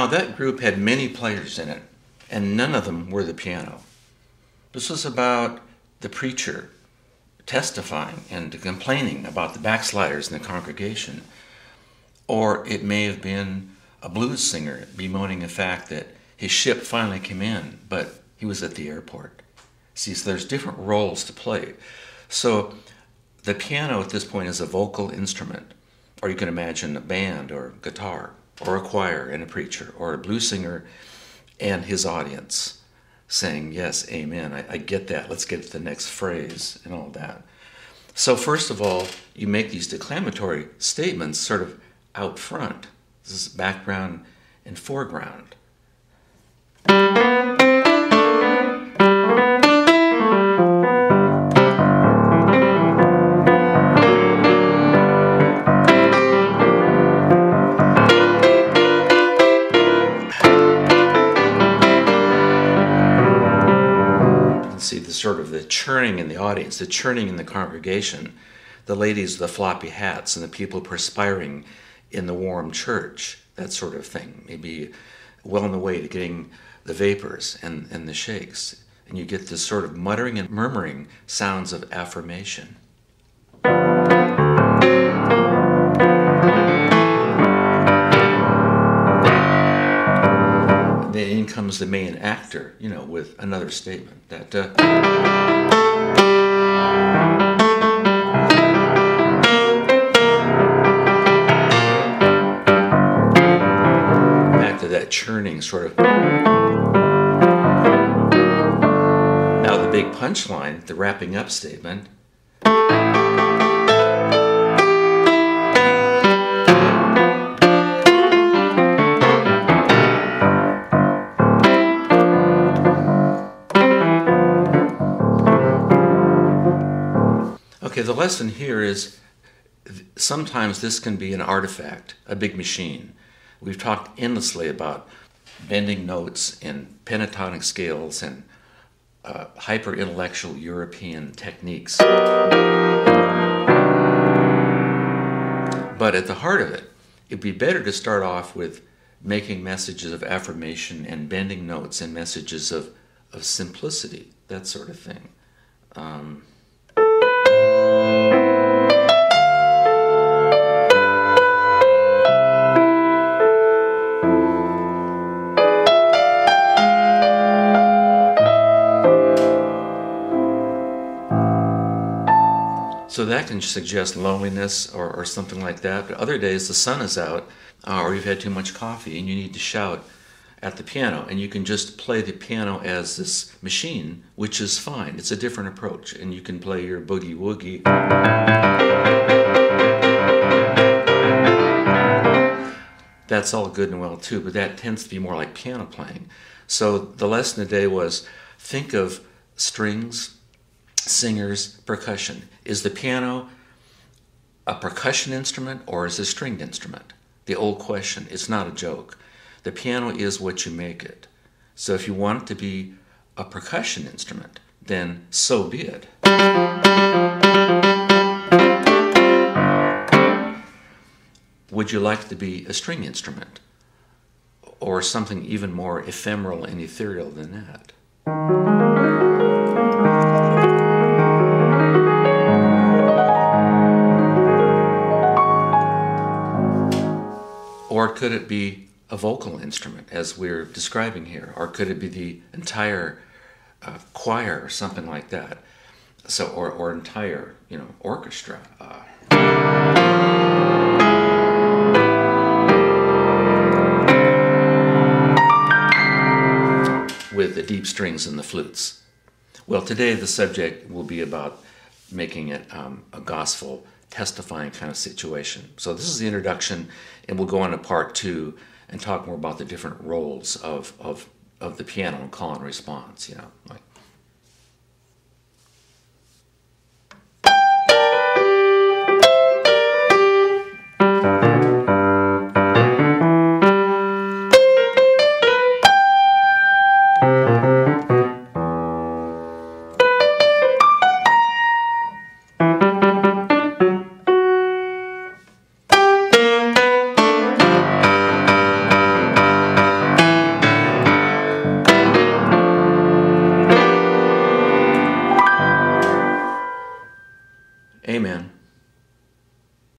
Now, that group had many players in it, and none of them were the piano. This was about the preacher testifying and complaining about the backsliders in the congregation. Or it may have been a blues singer bemoaning the fact that his ship finally came in, but he was at the airport. See, so there's different roles to play. So the piano at this point is a vocal instrument, or you can imagine a band or guitar, or a choir and a preacher, or a blues singer and his audience saying, yes, amen, I get that, let's get to the next phrase and all that. So first of all, you make these declamatory statements sort of out front. This is background and foreground. See the sort of the churning in the audience, the churning in the congregation, the ladies with the floppy hats and the people perspiring in the warm church, that sort of thing. Maybe well on the way to getting the vapors and the shakes. And you get this sort of muttering and murmuring sounds of affirmation. Then in comes the main actor, with another statement that back to that churning sort of. Now the big punchline, the wrapping up statement. Okay, the lesson here is sometimes this can be an artifact, a big machine. We've talked endlessly about bending notes in pentatonic scales and hyper-intellectual European techniques. But at the heart of it, it'd be better to start off with making messages of affirmation and bending notes and messages of simplicity, that sort of thing. So that can suggest loneliness or something like that. But other days the sun is out or you've had too much coffee and you need to shout at the piano. And you can just play the piano as this machine, which is fine. It's a different approach. And you can play your boogie woogie. That's all good and well too, but that tends to be more like piano playing. So the lesson today was think of strings, singers, percussion. Is the piano a percussion instrument or is it a stringed instrument? The old question, it's not a joke. The piano is what you make it. So if you want it to be a percussion instrument, then so be it. Would you like it to be a string instrument or something even more ephemeral and ethereal than that? Or could it be a vocal instrument, as we're describing here? Or could it be the entire choir or something like that? So, or entire, orchestra. With the deep strings and the flutes. Well, today the subject will be about making it a gospel testifying kind of situation. So this is the introduction, and we'll go on to part 2 and talk more about the different roles of the piano and call and response, like